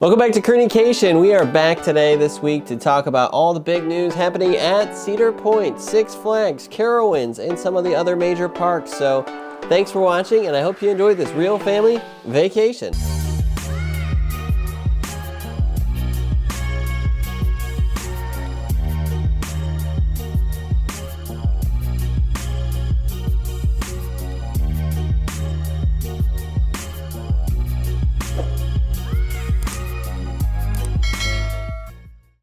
Welcome back to Kerney-cation. We are back today this week to talk about all the big news happening at Cedar Point, Six Flags, Carowinds, and some of the other major parks. So thanks for watching, and I hope you enjoyed this real family vacation.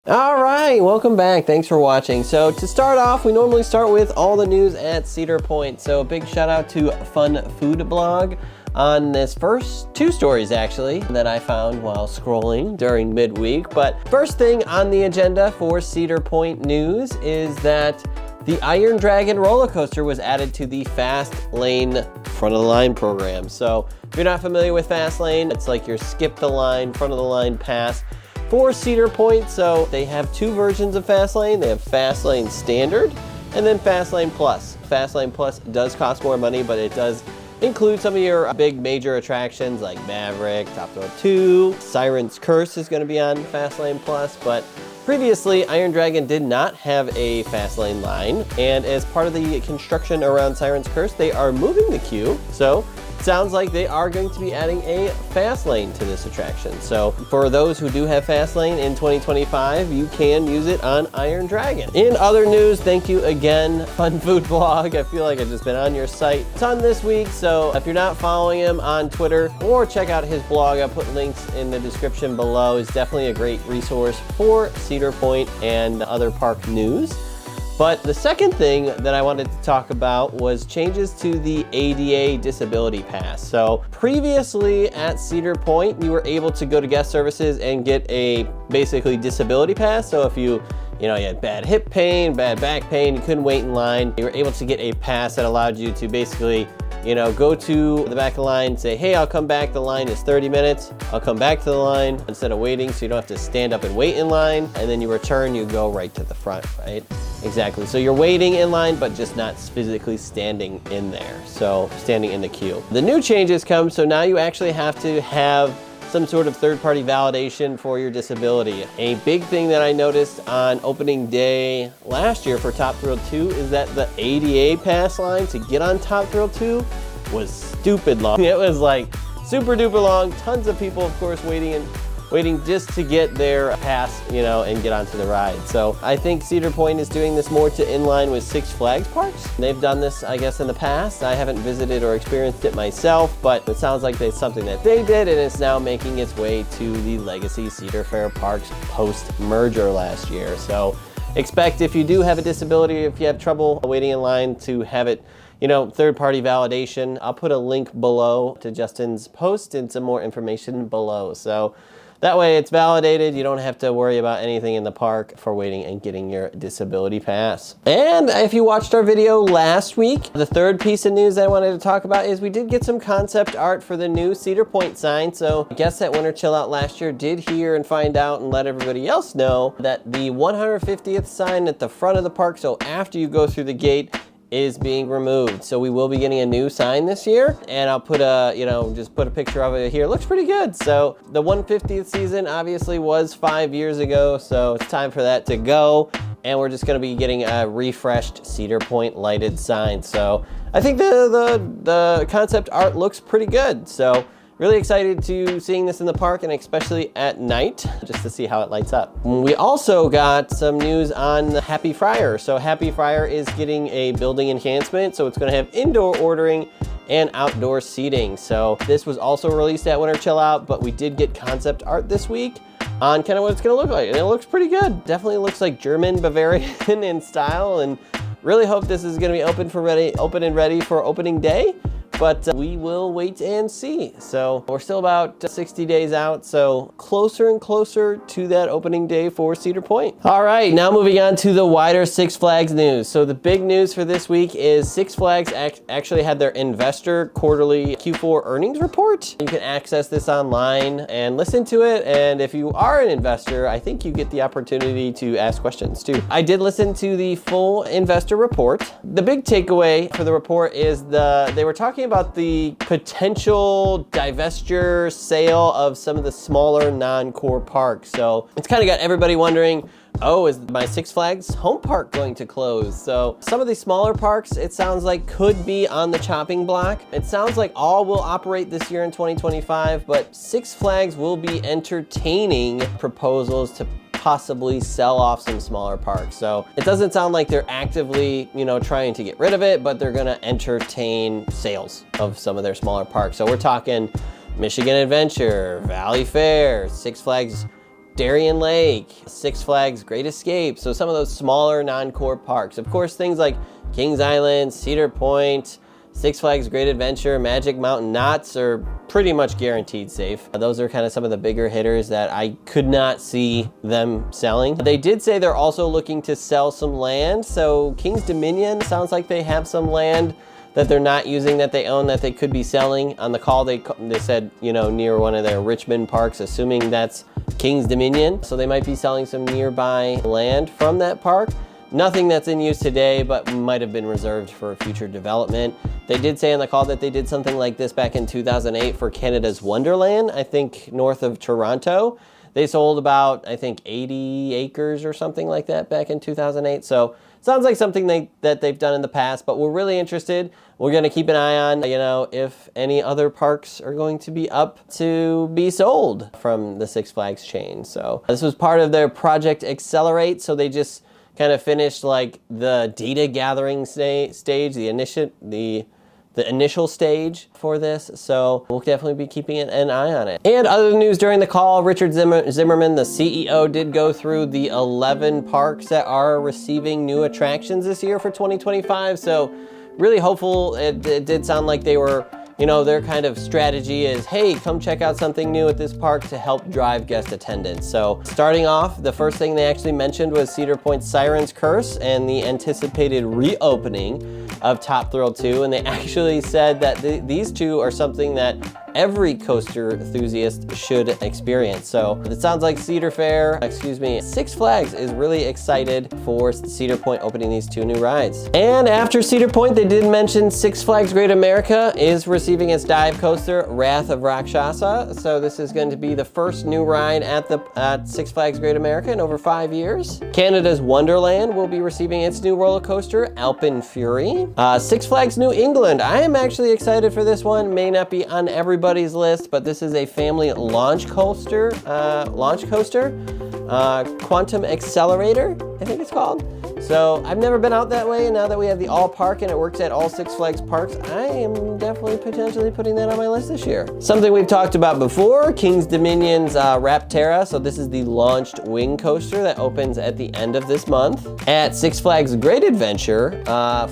All right, welcome back. Thanks for watching. So to start off, we normally start with all the news at Cedar Point. So a big shout out to Fun Food Blog on this first two stories actually that I found while scrolling during midweek. But first thing on the agenda for Cedar Point news is that the Iron Dragon roller coaster was added to the Fast Lane front of the line program. So if you're not familiar with Fast Lane, it's like your skip the line, front of the line pass for Cedar Point. So they have two versions of Fastlane. They have Fastlane Standard and then Fastlane Plus. Fastlane Plus does cost more money, but it does include some of your big major attractions like Maverick, Top Thrill 2, Sirens Curse is going to be on Fastlane Plus, but previously Iron Dragon did not have a Fastlane line, and as part of the construction around Sirens Curse, they are moving the queue. So sounds like they are going to be adding a fast lane to this attraction. So for those who do have fast lane in 2025, you can use it on Iron Dragon. In other news, thank you again, Fun Food Blog. I feel like I've just been on your site a ton this week. So if you're not following him on Twitter, or check out his blog, I'll put links in the description below. It's definitely a great resource for Cedar Point and other park news. But the second thing that I wanted to talk about was changes to the ADA Disability Pass. So previously at Cedar Point, you were able to go to guest services and get a basically disability pass. So if you had bad hip pain, bad back pain, you couldn't wait in line, you were able to get a pass that allowed you to basically go to the back of the line, say, hey, I'll come back, the line is 30 minutes. I'll come back to the line instead of waiting, so you don't have to stand up and wait in line. And then you return, you go right to the front, right? Exactly, so you're waiting in line, but just not physically standing in there. So standing in the queue. The new changes come, so now you actually have to have some sort of third-party validation for your disability. A big thing that I noticed on opening day last year for Top Thrill 2 is that the ADA pass line to get on Top Thrill 2 was stupid long. It was like super duper long, tons of people of course waiting just to get their pass, and get onto the ride. So I think Cedar Point is doing this more to inline with Six Flags parks. They've done this, I guess, in the past. I haven't visited or experienced it myself, but it sounds like it's something that they did, and it's now making its way to the Legacy Cedar Fair parks post-merger last year. So expect, if you do have a disability, if you have trouble waiting in line, to have it third-party validation. I'll put a link below to Justin's post and some more information below. So that way it's validated. You don't have to worry about anything in the park for waiting and getting your disability pass. And if you watched our video last week, the third piece of news that I wanted to talk about is we did get some concept art for the new Cedar Point sign. So guests at Winter Chill Out last year did hear and find out and let everybody else know that the 150th sign at the front of the park, so after you go through the gate, is being removed. So we will be getting a new sign this year, and I'll put a, just put a picture of it here. It looks pretty good. So the 150th season obviously was 5 years ago, so it's time for that to go. And we're just gonna be getting a refreshed Cedar Point lighted sign. So I think the concept art looks pretty good. So really excited to seeing this in the park, and especially at night, just to see how it lights up. We also got some news on Happy Friar. So Happy Friar is getting a building enhancement, so it's gonna have indoor ordering and outdoor seating. So this was also released at Winter Chill Out, but we did get concept art this week on kind of what it's gonna look like, and it looks pretty good. Definitely looks like German Bavarian in style, and really hope this is gonna be open and ready for opening day. But we will wait and see. So we're still about 60 days out, so closer and closer to that opening day for Cedar Point. All right, now moving on to the wider Six Flags news. So the big news for this week is Six Flags actually had their investor quarterly Q4 earnings report. You can access this online and listen to it. And if you are an investor, I think you get the opportunity to ask questions too. I did listen to the full investor report. The big takeaway for the report is they were talking about the potential divestiture sale of some of the smaller non-core parks. So it's kind of got everybody wondering, oh, is my Six Flags home park going to close? So some of these smaller parks, it sounds like could be on the chopping block. It sounds like all will operate this year in 2025, but Six Flags will be entertaining proposals to possibly sell off some smaller parks. So it doesn't sound like they're actively, trying to get rid of it, but they're gonna entertain sales of some of their smaller parks. So we're talking Michigan Adventure, Valley Fair, Six Flags Darien Lake, Six Flags Great Escape. So some of those smaller non-core parks. Of course, things like Kings Island, Cedar Point, Six Flags Great Adventure, Magic Mountain Knott's are pretty much guaranteed safe. Those are kind of some of the bigger hitters that I could not see them selling. They did say they're also looking to sell some land. So King's Dominion sounds like they have some land that they're not using, that they own, that they could be selling. On the call, they said, near one of their Richmond parks, assuming that's King's Dominion. So they might be selling some nearby land from that park. Nothing that's in use today, but might have been reserved for future development. They did say on the call that they did something like this back in 2008 for Canada's Wonderland, I think north of Toronto. They sold about, I think, 80 acres or something like that back in 2008. So sounds like something that they've done in the past, but we're really interested. We're gonna keep an eye on, if any other parks are going to be up to be sold from the Six Flags chain. So this was part of their Project Accelerate. So they just kind of finished like the data gathering stage, the initial stage for this. So we'll definitely be keeping an eye on it. And other news during the call, Richard Zimmerman, the CEO, did go through the 11 parks that are receiving new attractions this year for 2025. So really hopeful. It did sound like they were, their kind of strategy is, hey, come check out something new at this park to help drive guest attendance. So starting off, the first thing they actually mentioned was Cedar Point's Sirens Curse and the anticipated reopening of Top Thrill 2. And they actually said that these two are something that every coaster enthusiast should experience. So it sounds like Six Flags is really excited for Cedar Point opening these two new rides. And after Cedar Point, they did mention Six Flags Great America is receiving its dive coaster, Wrath of Rakshasa. So this is going to be the first new ride at Six Flags Great America in over 5 years. Canada's Wonderland will be receiving its new roller coaster, Alpine Fury. Six Flags New England, I am actually excited for this one. May not be on everybody's list, but this is a family launch coaster, Quantum Accelerator, I think it's called. So I've never been out that way, and now that we have the all park and it works at all Six Flags parks, I am definitely potentially putting that on my list this year. Something we've talked about before, King's Dominion's Rapterra. So this is the launched wing coaster that opens at the end of this month. At Six Flags Great Adventure,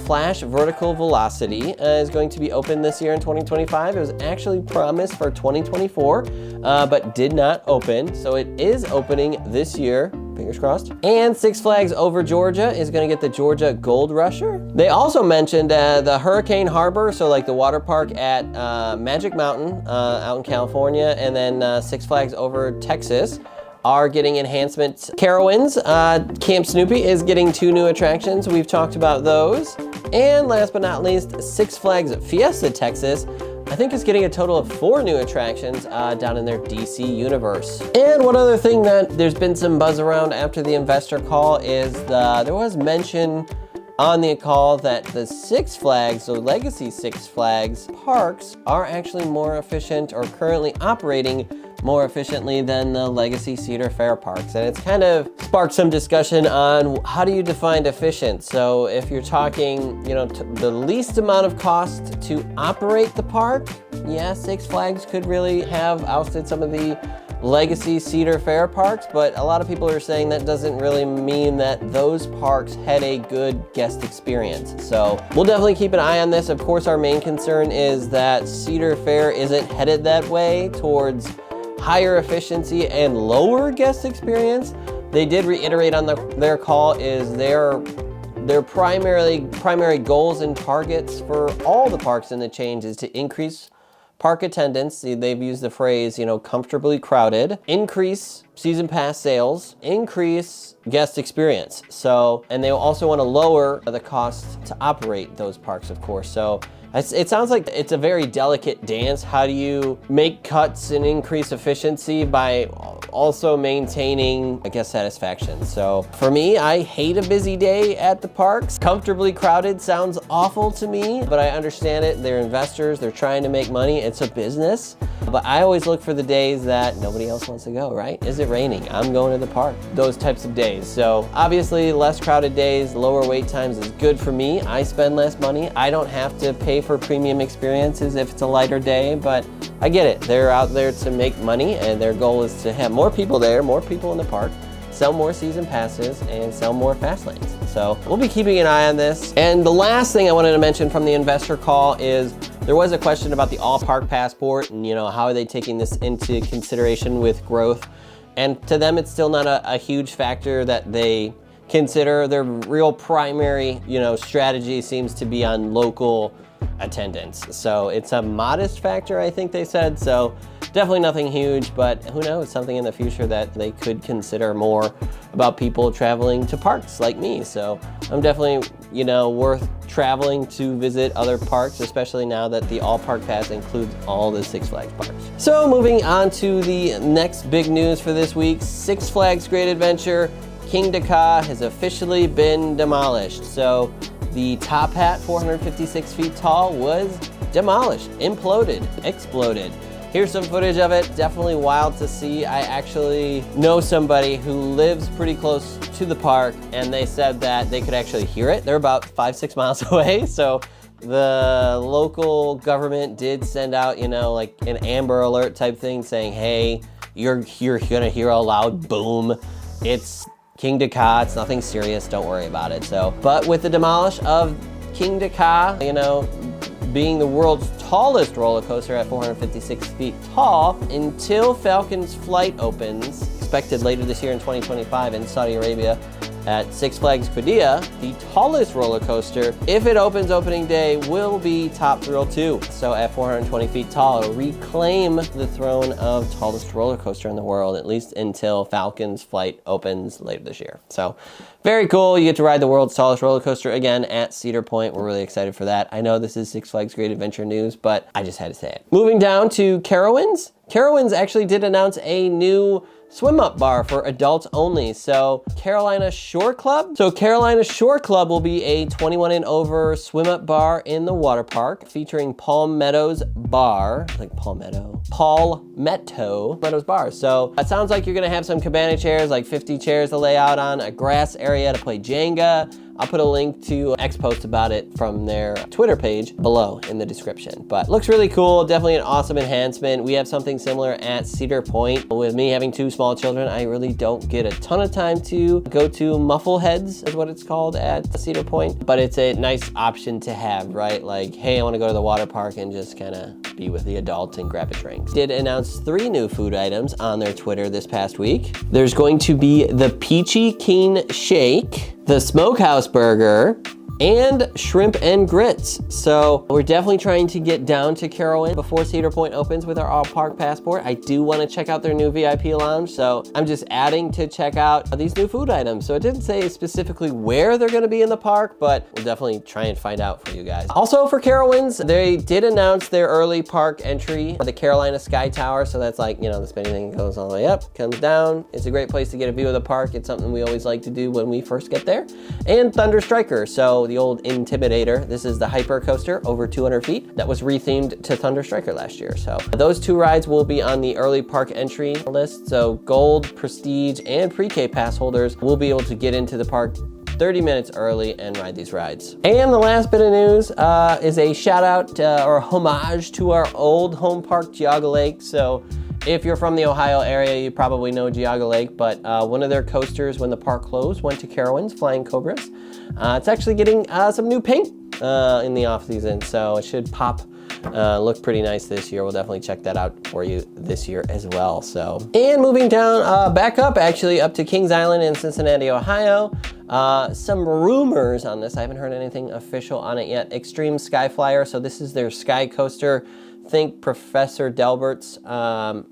Flash Vertical Velocity is going to be open this year in 2025. It was actually promised for 2024, but did not open. So it is opening this year. Fingers crossed. And Six Flags Over Georgia is going to get the Georgia Gold Rusher. They also mentioned the Hurricane Harbor, so like the water park at Magic Mountain out in California, and then Six Flags Over Texas are getting enhancements. Carowinds, Camp Snoopy is getting 2 new attractions. We've talked about those. And last but not least, Six Flags Fiesta Texas, I think it's getting a total of 4 new attractions down in their DC universe. And one other thing that there's been some buzz around after the investor call is there was mention on the call that the Six Flags, so Legacy Six Flags parks, are actually more efficient or currently operating more efficiently than the Legacy Cedar Fair parks. And it's kind of sparked some discussion on how do you define efficient? So if you're talking, the least amount of cost to operate the park, yeah, Six Flags could really have ousted some of the Legacy Cedar Fair parks, but a lot of people are saying that doesn't really mean that those parks had a good guest experience. So we'll definitely keep an eye on this. Of course, our main concern is that Cedar Fair isn't headed that way towards higher efficiency and lower guest experience. They did reiterate on their call is their primary goals and targets for all the parks in the chain is to increase park attendance. They've used the phrase, comfortably crowded, increase season pass sales, increase guest experience. So, and they also want to lower the cost to operate those parks, of course. So It sounds like it's a very delicate dance. How do you make cuts and increase efficiency by also maintaining, I guess, satisfaction? So for me, I hate a busy day at the parks. Comfortably crowded sounds awful to me, but I understand it. They're investors, they're trying to make money. It's a business. But I always look for the days that nobody else wants to go, right? Is it raining? I'm going to the park. Those types of days. So obviously less crowded days, lower wait times is good for me. I spend less money. I don't have to pay for premium experiences if it's a lighter day, but I get it. They're out there to make money, and their goal is to have more people there, more people in the park, sell more season passes, and sell more fast lanes. So we'll be keeping an eye on this. And the last thing I wanted to mention from the investor call is there was a question about the all park passport and, you know, how are they taking this into consideration with growth? And to them, it's still not a huge factor that they consider. Their real primary, you know, strategy seems to be on local attendance. So it's a modest factor, I think they said. So definitely nothing huge, but who knows, something in the future that they could consider more about people traveling to parks like me. So I'm definitely, you know, worth traveling to visit other parks, especially now that the all park pass includes all the Six Flags parks. So moving on to the next big news for this week, Six Flags Great Adventure Kingda Ka has officially been demolished. So the top hat, 456 feet tall, was demolished, imploded, exploded. Here's some footage of it. Definitely wild to see. I actually know somebody who lives pretty close to the park, and they said that they could actually hear it. They're about 5-6 miles away, so the local government did send out, you know, like an Amber Alert type thing saying, hey, you're gonna hear a loud boom. It's Kingda Ka, it's nothing serious, don't worry about it. So, but with the demolish of Kingda Ka, you know, being the world's tallest roller coaster at 456 feet tall, until Falcon's Flight opens, expected later this year in 2025 in Saudi Arabia at Six Flags Qiddiya, the tallest roller coaster, if it opens opening day, will be Top Thrill 2. So at 420 feet tall, it'll reclaim the throne of tallest roller coaster in the world, at least until Falcon's Flight opens later this year. So very cool. You get to ride the world's tallest roller coaster again at Cedar Point. We're really excited for that. I know this is Six Flags Great Adventure news, but I just had to say it. Moving down to Carowinds. Carowinds actually did announce a new swim-up bar for adults only. So Carolina Shore Club. So Carolina Shore Club will be a 21 and over swim-up bar in the water park featuring Palm Meadows Bar, like Palmetto Meadows Bar. So it sounds like you're gonna have some cabana chairs, like 50 chairs to lay out on, a grass area to play Jenga. I'll put a link to X post about it from their Twitter page below in the description. But looks really cool, definitely an awesome enhancement. We have something similar at Cedar Point. With me having 2 small children, I really don't get a ton of time to go to Muffleheads, is what it's called at Cedar Point. But it's a nice option to have, right? Like, hey, I wanna go to the water park and just kinda be with the adult and grab a drink. Did announce 3 new food items on their Twitter this past week. There's going to be the Peachy Keen Shake, the Smokehouse Burger, and shrimp and grits. So we're definitely trying to get down to Carowinds before Cedar Point opens with our all park passport. I do want to check out their new VIP lounge, so I'm just adding to check out these new food items. So it didn't say specifically where they're going to be in the park, but we'll definitely try and find out for you guys. Also for Carowinds, they did announce their early park entry, the Carolina Sky Tower. So that's like, you know, the spinning thing goes all the way up, comes down. It's a great place to get a view of the park. It's something we always like to do when we first get there. And Thunder Striker, so the old Intimidator. This is the hyper coaster over 200 feet that was rethemed to Thunder Striker last year. So those 2 rides will be on the early park entry list. So Gold, Prestige, and Pre-K pass holders will be able to get into the park 30 minutes early and ride these rides. And the last bit of news is a shout out or homage to our old home park, Geauga Lake. So if you're from the Ohio area, you probably know Geauga Lake, but one of their coasters when the park closed went to Carowinds, Flying Cobras. It's actually getting some new paint in the off season, so it should pop, look pretty nice this year. We'll definitely check that out for you this year as well. So, and moving down, back up actually up to Kings Island in Cincinnati, Ohio. Some rumors on this. I haven't heard anything official on it yet. Extreme Sky Flyer. So this is their sky coaster. Think Professor Delbert's,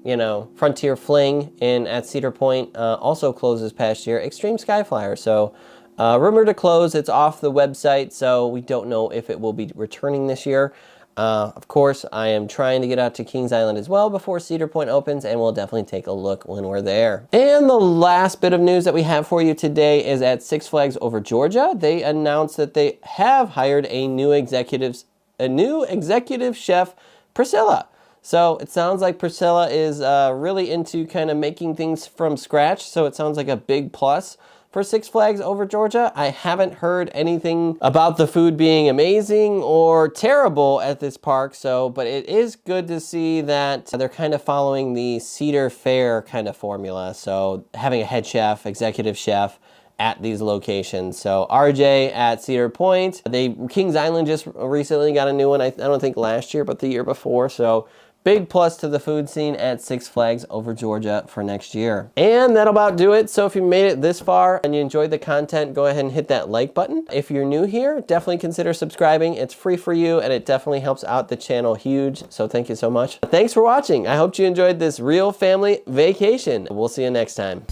you know, Frontier Fling at Cedar Point also closed this past year. Extreme Sky Flyer. So rumored to close. It's off the website, so we don't know if it will be returning this year. Of course, I am trying to get out to Kings Island as well before Cedar Point opens, and we'll definitely take a look when we're there. And the last bit of news that we have for you today is at Six Flags Over Georgia. They announced that they have hired a new executive chef, Priscilla. So it sounds like Priscilla is really into kind of making things from scratch, so it sounds like a big plus for Six Flags Over Georgia. I haven't heard anything about the food being amazing or terrible at this park, but it is good to see that they're kind of following the Cedar Fair kind of formula. So having a head chef, executive chef at these locations. So RJ at Cedar Point. Kings Island just recently got a new one, I don't think last year, but the year before. So big plus to the food scene at Six Flags Over Georgia for next year. And that'll about do it. So if you made it this far and you enjoyed the content, go ahead and hit that like button. If you're new here, definitely consider subscribing. It's free for you and it definitely helps out the channel huge. So thank you so much. Thanks for watching. I hope you enjoyed this real family vacation. We'll see you next time.